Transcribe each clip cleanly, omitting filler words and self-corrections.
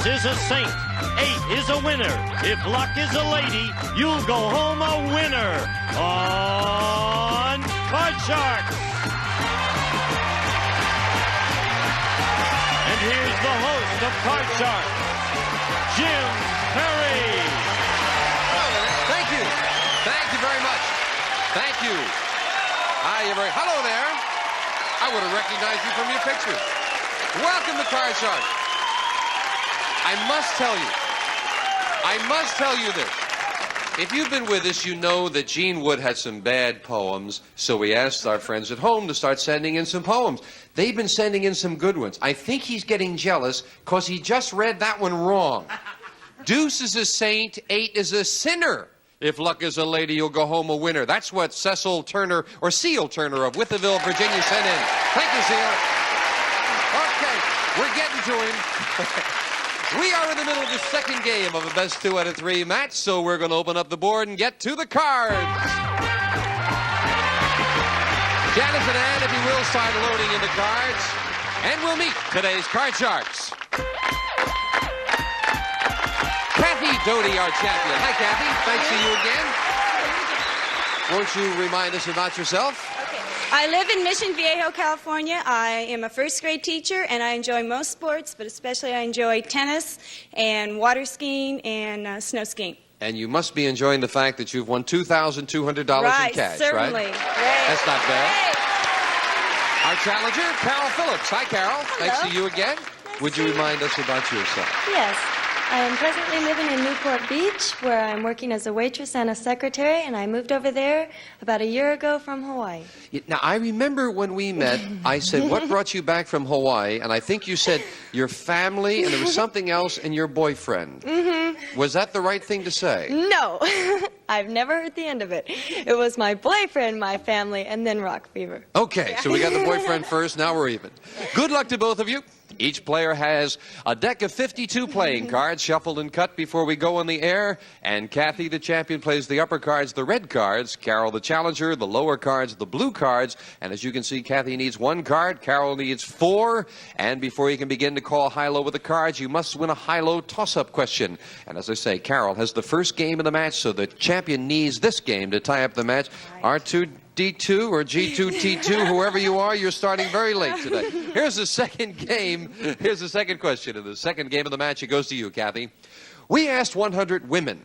is a saint. 8 is a winner. If luck is a lady, you'll go home a winner on Card Sharks. And here's the host of Card Sharks, Jim Perry. Thank you. Thank you very much. Thank you. Hello there. I would have recognized you from your picture. Welcome to Card Sharks. I must tell you this. If you've been with us, you know that Gene Wood had some bad poems, so we asked our friends at home to start sending in some poems. They've been sending in some good ones. I think he's getting jealous because he just read that one wrong. Deuce is a saint, 8 is a sinner. If luck is a lady, you'll go home a winner. That's what Cecil Turner, or Seal Turner of Witheville, Virginia, sent in. Thank you, Seal. Okay, we're getting to him. We are in the middle of the second game of a best 2 out of 3 match, so we're going to open up the board and get to the cards. Janice and Ann, if you will, start loading in the cards, and we'll meet today's Card Sharks. Kathy Doty, our champion. Hi, Kathy. Nice to see you again. Won't you remind us about yourself? I live in Mission Viejo, California. I am a first-grade teacher, and I enjoy most sports, but especially I enjoy tennis and water skiing and snow skiing. And you must be enjoying the fact that you've won $2,200 in cash, certainly. right? Right. That's not bad. Right. Our challenger, Carol Phillips. Hi, Carol. Hello. Nice to see you again. Would you remind us about yourself? Yes. I am presently living in Newport Beach, where I'm working as a waitress and a secretary, and I moved over there about a year ago from Hawaii. Now, I remember when we met, I said, what brought you back from Hawaii? And I think you said your family, and there was something else, and your boyfriend. Mm-hmm. Was that the right thing to say? No. I've never heard the end of it. It was my boyfriend, my family, and then rock fever. Okay, so we got the boyfriend first, now we're even. Good luck to both of you. Each player has a deck of 52 playing cards, shuffled and cut before we go on the air. And Kathy, the champion, plays the upper cards, the red cards. Carol, the challenger, the lower cards, the blue cards. And as you can see, Kathy needs 1 card. Carol needs 4. And before you can begin to call high-low with the cards, you must win a high-low toss-up question. And as I say, Carol has the first game of the match, so the champion needs this game to tie up the match. R2D2 or G2T2, whoever you are, you're starting very late today. Here's the second game. Here's the second question. In the second game of the match, it goes to you, Kathy. We asked 100 women,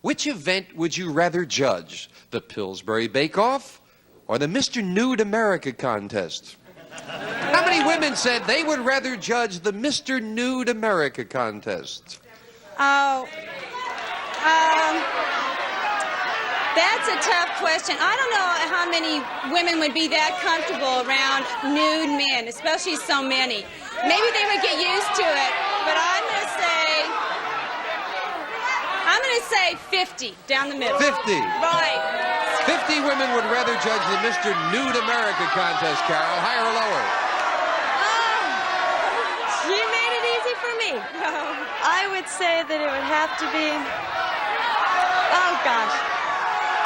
which event would you rather judge? The Pillsbury Bake-Off or the Mr. Nude America contest? How many women said they would rather judge the Mr. Nude America contest? That's a tough question. I don't know how many women would be that comfortable around nude men, especially so many. Maybe they would get used to it, but I'm going to say 50 down the middle. 50. Right. 50 women would rather judge the Mr. Nude America contest, Carol. Higher or lower? You made it easy for me. I would say that it would have to be... Oh, gosh.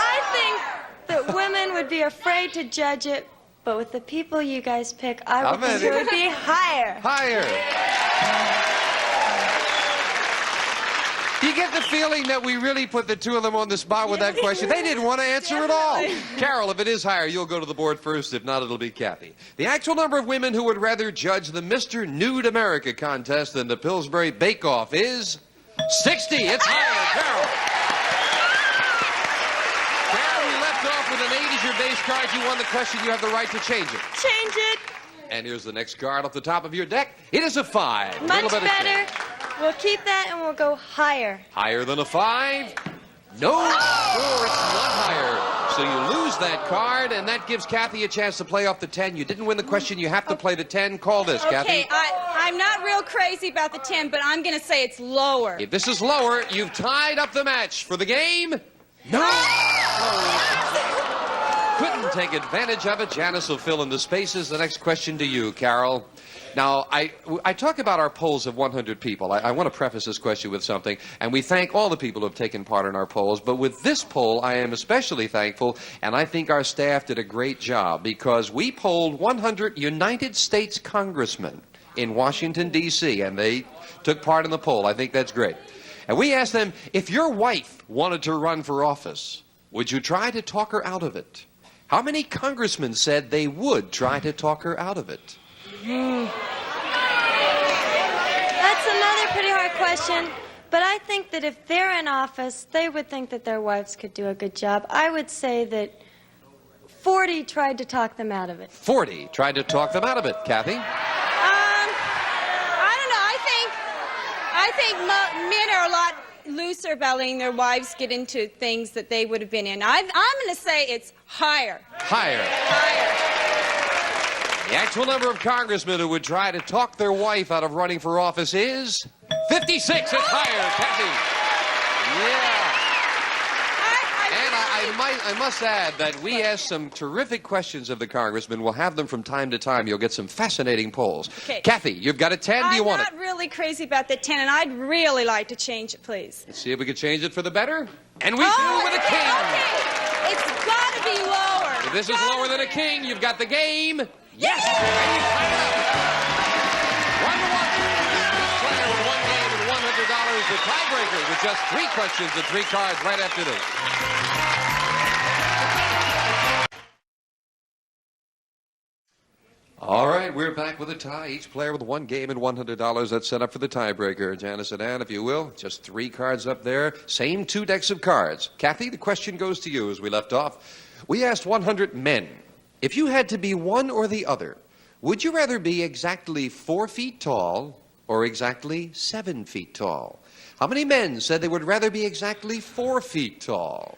I think that women would be afraid to judge it, but with the people you guys pick, I would think it would be higher. Higher. You get the feeling that we really put the two of them on the spot with that question. They didn't want to answer at all. Carol, if it is higher, you'll go to the board first. If not, it'll be Kathy. The actual number of women who would rather judge the Mr. Nude America contest than the Pillsbury Bake-Off is 60. It's higher, Carol. Carol, we left off with an 8 as your base card. You won the question. You have the right to change it. Change it. And here's the next card off the top of your deck. It is a 5. Much better. We'll keep that and we'll go higher. Higher than a 5? No, sure, it's not higher. So you lose that card, and that gives Kathy a chance to play off the 10. You didn't win the question. You have to play the 10. Call this, Kathy. Okay, I'm not real crazy about the 10, but I'm going to say it's lower. If this is lower, you've tied up the match. For the game? No! Couldn't take advantage of it. Janice will fill in the spaces. The next question to you, Carol. Now, I talk about our polls of 100 people. I want to preface this question with something, and we thank all the people who have taken part in our polls, but with this poll, I am especially thankful, and I think our staff did a great job, because we polled 100 United States congressmen in Washington, D.C., and they took part in the poll. I think that's great. And we asked them, if your wife wanted to run for office, would you try to talk her out of it? How many congressmen said they would try to talk her out of it? That's another pretty hard question. But I think that if they're in office, they would think that their wives could do a good job. I would say that 40 tried to talk them out of it. 40 tried to talk them out of it. Kathy? I don't know. I think men are a lot looser about letting their wives get into things that they would have been in. I'm going to say it's higher. Higher. Higher. The actual number of congressmen who would try to talk their wife out of running for office is 56. It's higher, Kathy. Yeah. And I must add that we asked some terrific questions of the congressmen. We'll have them from time to time. You'll get some fascinating polls. Okay. Kathy, you've got a 10. Do you want it? I'm not really crazy about the 10, and I'd really like to change it, please. Let's see if we can change it for the better. And we do with a king. Okay. It's got to be lower. If this is lower than a king, you've got the game. Yes! And you tie it up. 1-1. Player with one game and $100. The tiebreaker with just 3 questions and 3 cards right after this. All right, we're back with a tie. Each player with one game and $100. That's set up for the tiebreaker. Janice and Ann, if you will, just 3 cards up there. Same 2 decks of cards. Kathy, the question goes to you as we left off. We asked 100 men. If you had to be one or the other, would you rather be exactly 4 feet tall or exactly 7 feet tall? How many men said they would rather be exactly 4 feet tall?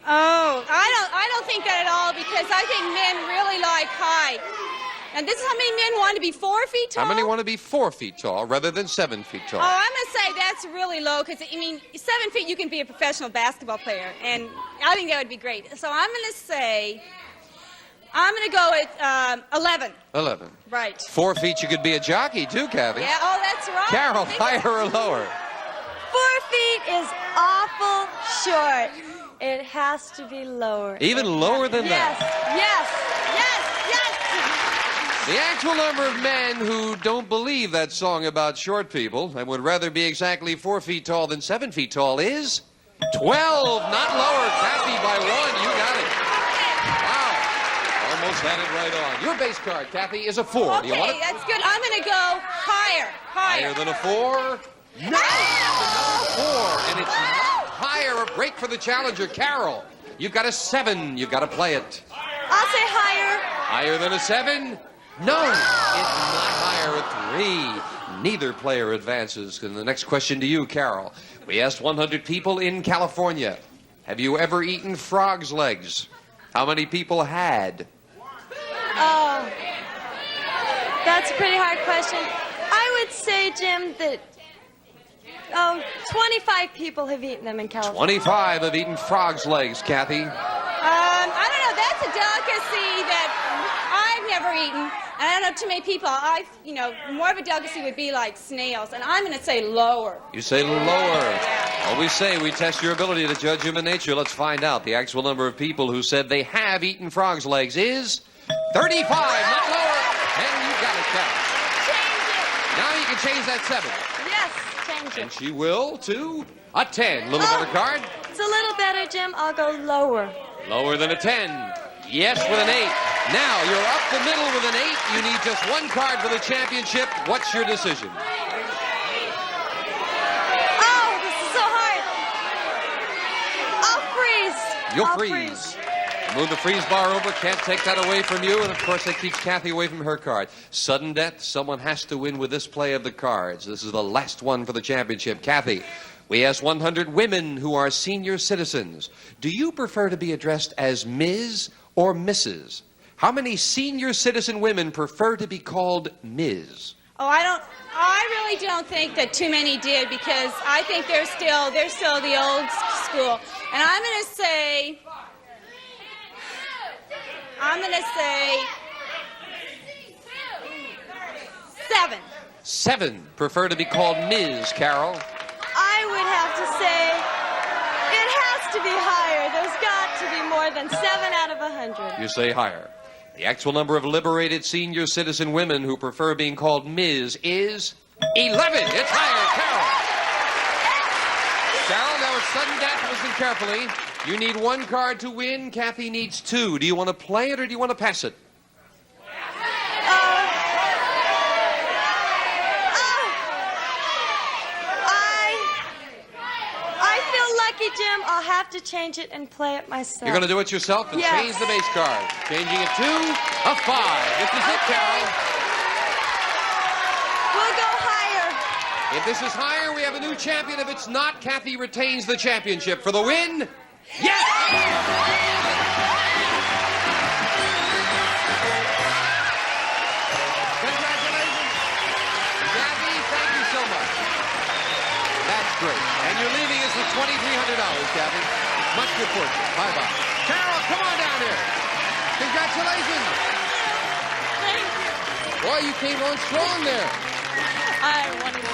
Oh, I don't think that at all, because I think men really like height. And this is how many men want to be 4 feet tall? How many want to be 4 feet tall rather than 7 feet tall? Oh, I'm going to say that's really low, because, 7 feet you can be a professional basketball player, and I think that would be great. So I'm going to go with 11. 11. Right. 4 feet you could be a jockey too, Kathy. Yeah, oh, that's right. Carol, higher or lower? 4 feet is awful short. It has to be lower. Even lower than that? Yes. The actual number of men who don't believe that song about short people and would rather be exactly 4 feet tall than 7 feet tall is 12, not lower. Kathy by 1, you got it. Wow, almost had it right on. Your base card, Kathy, is a 4. Okay, Do you want it? that's good. I'm going to go higher. Higher than a 4? No, it's a 4, and it's not higher. A break for the challenger, Carol. You've got a 7. You've got to play it. I'll say higher. Higher than a 7? No, it's not higher at 3. Neither player advances. And the next question to you, Carol. We asked 100 people in California, have you ever eaten frog's legs? How many people had? Oh, that's a pretty hard question. I would say, Jim, that 25 people have eaten them in California. 25 have eaten frog's legs, Kathy. I don't know. That's a delicacy that I've never eaten. And I don't know too many people. More of a delicacy would be like snails. And I'm going to say lower. You say lower. Well, we say we test your ability to judge human nature. Let's find out. The actual number of people who said they have eaten frog's legs is 35, not lower. And you got it, Carol. Change it. Now you can change that 7. Yes, change it. And she will to a 10. Little better card. It's a little better, Jim. I'll go lower. Lower than a 10. Yes, with an 8. Now, you're up the middle with an 8. You need just 1 card for the championship. What's your decision? Oh, this is so hard. I'll freeze. You'll freeze. Move the freeze bar over. Can't take that away from you. And, of course, that keeps Kathy away from her card. Sudden death. Someone has to win with this play of the cards. This is the last one for the championship. Kathy, we asked 100 women who are senior citizens. Do you prefer to be addressed as Ms. or Mrs.? How many senior citizen women prefer to be called Ms.? Oh, I really don't think that too many did, because I think they're still the old school. And I'm going to say 7. 7 prefer to be called Ms., Carol. I would have to say it has to be higher. There's got to be more than 7 out of 100. You say higher. The actual number of liberated senior citizen women who prefer being called Ms. is 11. It's higher, Carol. Carol, now it's sudden death. Listen carefully. You need one card to win. Kathy needs two. Do you want to play it or do you want to pass it? Jim, I'll have to change it and play it myself. You're going to do it yourself and change the base card. Changing it to a 5. This is it, Carol. We'll go higher. If this is higher, we have a new champion. If it's not, Kathy retains the championship. For the win, yes! Congratulations. Kathy, thank you so much. That's great. And you're leaving us with $2,300, Kathy. Much good fortune. Bye-bye. Carol, come on down here. Congratulations. Thank you. Boy, you came on strong there. I wanted to.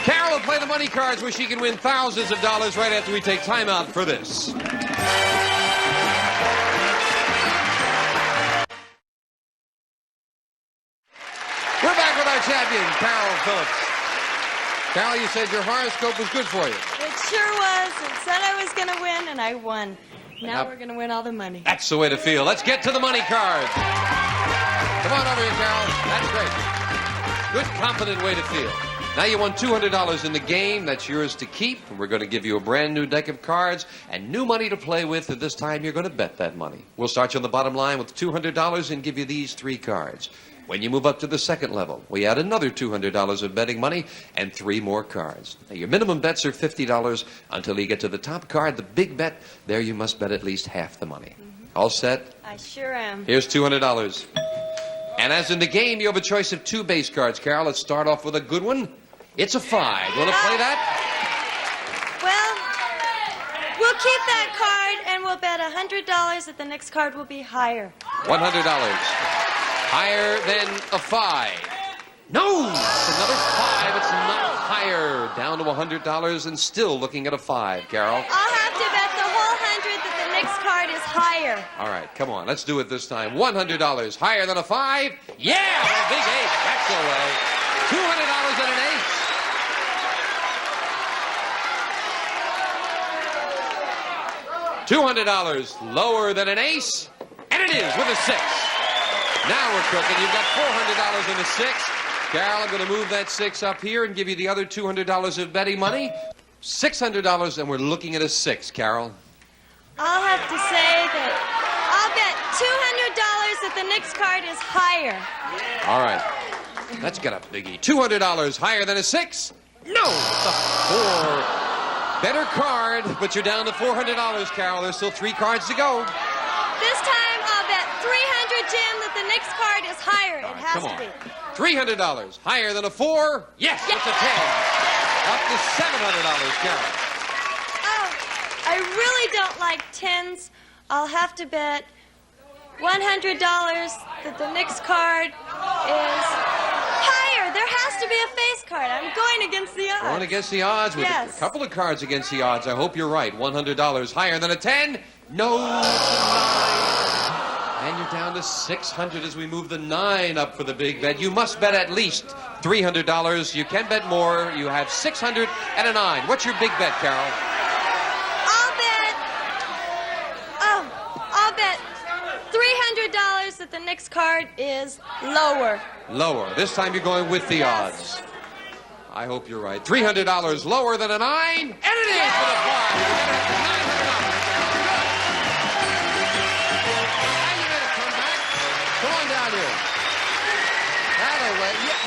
Carol will play the money cards where she can win thousands of dollars right after we take time out for this. We're back with our champion, Carol Phillips. Carol, you said your horoscope was good for you. It sure was. It said I was going to win, and I won. Now we're going to win all the money. That's the way to feel. Let's get to the money cards. Come on over here, Carol. That's great. Good, confident way to feel. Now you won $200 in the game. That's yours to keep. And we're going to give you a brand new deck of cards and new money to play with. And this time you're going to bet that money. We'll start you on the bottom line with $200 and give you these 3 cards. When you move up to the second level, we add another $200 of betting money and 3 more cards. Now, your minimum bets are $50 until you get to the top card, the big bet. There you must bet at least half the money. All set? I sure am. Here's $200. And as in the game, you have a choice of 2 base cards, Carol. Let's start off with a good one. It's a 5. You want to play that? Well, we'll keep that card and we'll bet $100 that the next card will be higher. $100. Higher than a 5. No! It's another 5. It's not higher. Down to $100 and still looking at a 5, Carol. I'll have to bet the whole 100 that the next card is higher. All right, come on. Let's do it this time. $100. Higher than a 5? Yeah! A big 8. That's the way. $200 and an 8. $200 lower than an ace, and it is with a 6. Now we're cooking. You've got $400 and a 6. Carol, I'm going to move that 6 up here and give you the other $200 of betting money. $600, and we're looking at a 6, Carol. I'll have to say that I'll bet $200 that the next card is higher. All right. Let's get a biggie. $200 higher than a 6? No! It's a 4. Better card, but you're down to $400, Carol. There's still 3 cards to go. This time I'll bet $300, Jim, that the next card is higher. It has to be. $300 higher than a 4? Yes, it's a 10. Up to $700, Carol. Oh, I really don't like 10s. I'll have to bet $100 that the next card is higher. There has to be a face card. I'm going against the odds. Going against the odds with a couple of cards against the odds. I hope you're right. $100 higher than a 10? No, it's a 9. And you're down to $600 as we move the 9 up for the big bet. You must bet at least $300. You can bet more. You have $600 and a 9. What's your big bet, Carol? I'll bet $300 that the next card is lower. Lower. This time you're going with the odds. I hope you're right. $300 lower than a 9, and it is for the 5.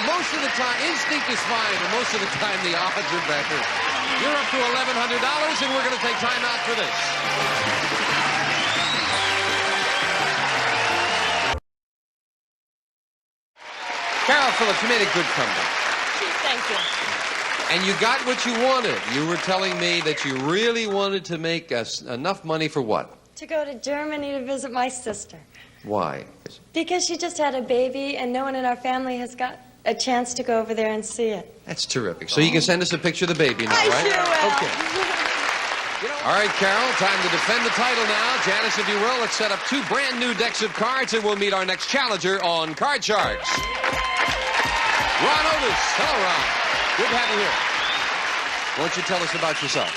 Most of the time, instinct is fine, but most of the time the odds are better. You're up to $1,100, and we're going to take time out for this. Carol Phillips, you made a good comeback. Thank you. And you got what you wanted. You were telling me that you really wanted to make enough money for what? To go to Germany to visit my sister. Why? Because she just had a baby, and no one in our family has got a chance to go over there and see it. That's terrific. So you can send us a picture of the baby now, right? I sure will. Okay. You know, All right, Carol, time to defend the title now. Janice, if you will, let's set up 2 brand new decks of cards, and we'll meet our next challenger on Card Sharks. Ron Otis. Hello, Ron. Good to have you here. Why don't you tell us about yourself?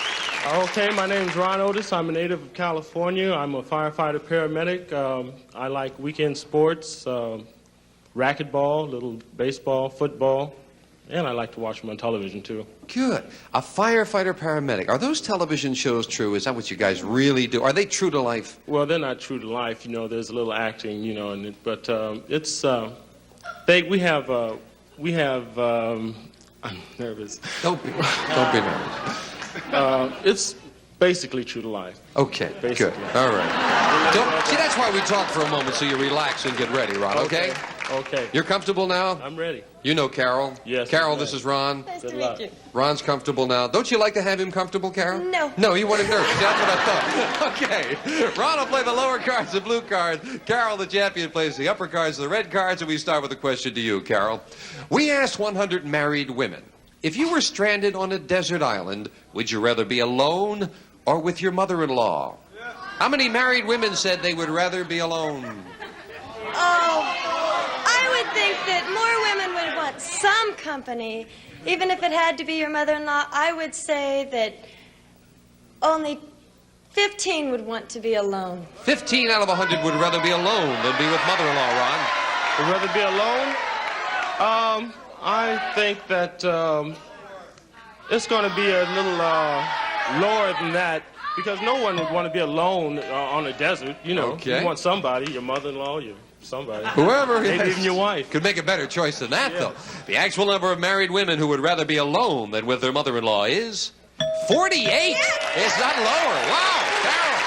Okay, my name's Ron Otis. I'm a native of California. I'm a firefighter paramedic. I like weekend sports, racquetball, little baseball, football, and I like to watch them on television, too. Good. A firefighter paramedic. Are those television shows true? Is that what you guys really do? Are they true to life? Well, they're not true to life. You know, there's a little acting, you know, but it's, we have, I'm nervous. Don't be nervous. It's basically true to life. Okay, Basically. good. All right. See, that's why we talk for a moment, so you relax and get ready, Ron, okay? Okay. You're comfortable now? I'm ready. You know Carol? Yes. Carol, this is Ron. Nice Good to luck. meet you. Ron's comfortable now. Don't you like to have him comfortable, Carol? No. No, you want him nervous. That's what I thought. Okay. Ron will play the lower cards, the blue card. Carol, the champion, plays the upper cards, the red cards, and we start with a question to you, Carol. We asked 100 married women, if you were stranded on a desert island, would you rather be alone or with your mother-in-law? How many married women said they would rather be alone? Oh, I would think that more women would want some company, even if it had to be your mother-in-law. I would say that only 15 would want to be alone. 15 out of 100 would rather be alone than be with mother-in-law, Ron. Would rather be alone? I think that it's going to be a little lower than that, because no one would want to be alone on a desert. You know, Okay. you want somebody, your mother-in-law, somebody. Whoever, Maybe yes. even your wife. Could make a better choice than that, Yeah. though. The actual number of married women who would rather be alone than with their mother-in-law is 48. It's not lower. Wow, Carol.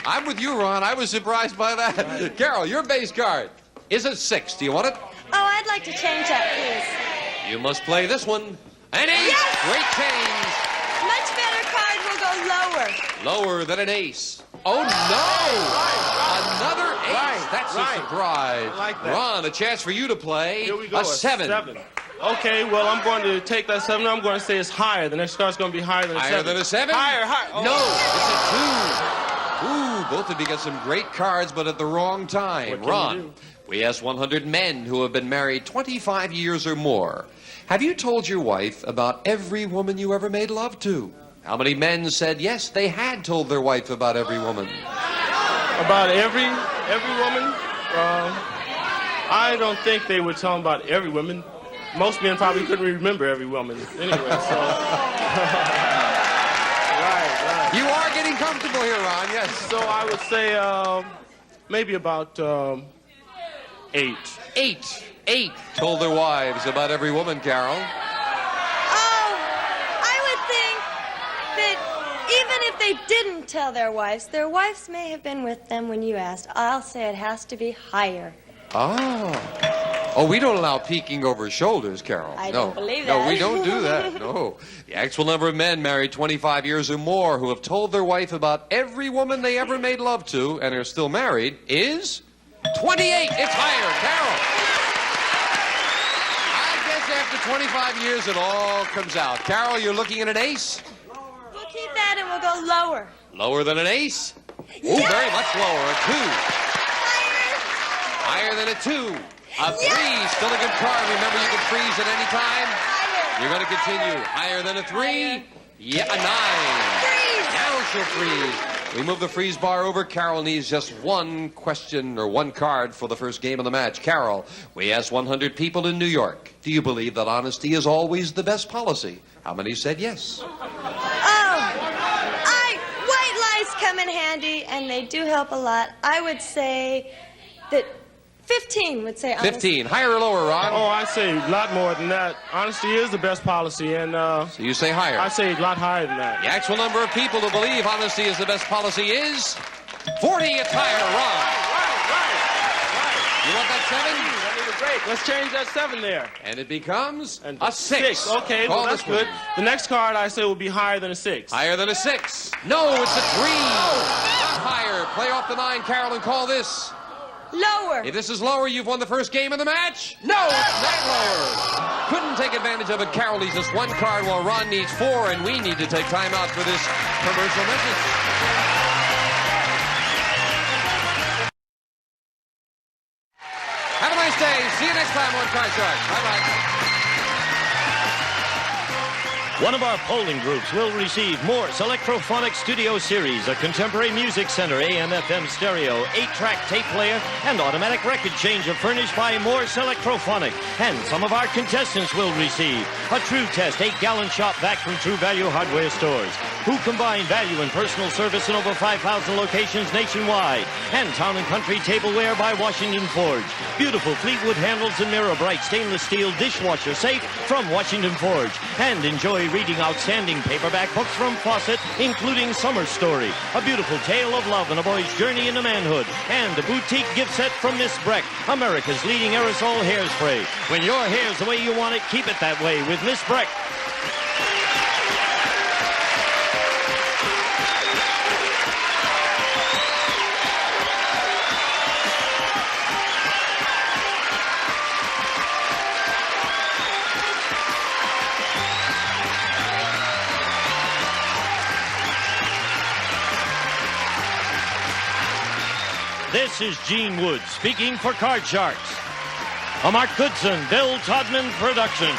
I'm with you, Ron. I was surprised by that. Right. Carol, your base card is a 6. Do you want it? Oh, I'd like to change that, please. You must play this one. An 8. Yes! Great change. Much better card will go lower. Lower than an ace. Oh, no! Another ace. Right, That's right. a surprise. I like that. Ron, a chance for you to play Here we go. a 7. Okay, well, I'm going to take that 7. I'm going to say it's higher. The next card's going to be higher than a 7. Higher than a 7? Higher. Oh. No, it's a 2. Ooh, both of you got some great cards, but at the wrong time. What can Ron, you do? we asked 100 men who have been married 25 years or more. Have you told your wife about every woman you ever made love to? How many men said yes, they had told their wife about every woman? About every woman? I don't think they would tell them about every woman. Most men probably couldn't remember every woman anyway, so... Right. You are getting comfortable here, Ron, yes. So I would say maybe about 8. 8 told their wives about every woman, Carol. Oh, I would think that even if they didn't tell their wives may have been with them when you asked. I'll say it has to be higher. Oh, we don't allow peeking over shoulders, Carol. I no. don't believe No, that. we don't do that. No. The actual number of men married 25 years or more who have told their wife about every woman they ever made love to and are still married is 28. It's higher, Carol. I guess after 25 years, it all comes out. Carol, you're looking at an ace? We'll keep that and we'll go lower. Lower than an ace? Ooh, very much lower. A 2. Higher than a 2. A 3, still a good card. Remember, you can freeze at any time. You're going to continue. Higher than a 3. Yeah, a 9. Now she'll freeze. We move the freeze bar over. Carol needs just one question or one card for the first game of the match. Carol, we asked 100 people in New York, do you believe that honesty is always the best policy? How many said yes? White lies come in handy, and they do help a lot. I would say that 15 would say honesty. 15. Higher or lower, Ron? Oh, I say a lot more than that. Honesty is the best policy, and So you say higher. I say a lot higher than that. The actual number of people who believe honesty is the best policy is 40. It's higher, Ron. Right. You want that 7? I need a break. Let's change that 7 there. And it becomes And a 6. Okay, Call well, that's this one. good. The next card I say will be higher than a 6. Higher than a 6. No, it's a 3. Not higher. Play off the 9, Carol, and call this. Lower. If this is lower, you've won the first game of the match. No, it's not lower. couldn't take advantage of it. Carol needs just one card while Ron needs 4, and we need to take time out for this commercial message. Have a nice day. See you next time on Card Sharks. Bye-bye. One of our polling groups will receive Morse Electrophonic Studio Series, a contemporary music center, AM/FM stereo, 8-track tape player, and automatic record changer furnished by Morse Electrophonic. And some of our contestants will receive a True Test 8-gallon shop vac from True Value Hardware Stores, who combine value and personal service in over 5,000 locations nationwide, and Town & Country tableware by Washington Forge. Beautiful Fleetwood handles and mirror bright stainless steel dishwasher safe from Washington Forge. And enjoy reading outstanding paperback books from Fawcett, including Summer Story, a beautiful tale of love and a boy's journey into manhood, and a boutique gift set from Miss Breck, America's leading aerosol hairspray. When your hair's the way you want it, keep it that way with Miss Breck. This is Gene Wood speaking for Card Sharks, a Mark Goodson-Bill Todman production.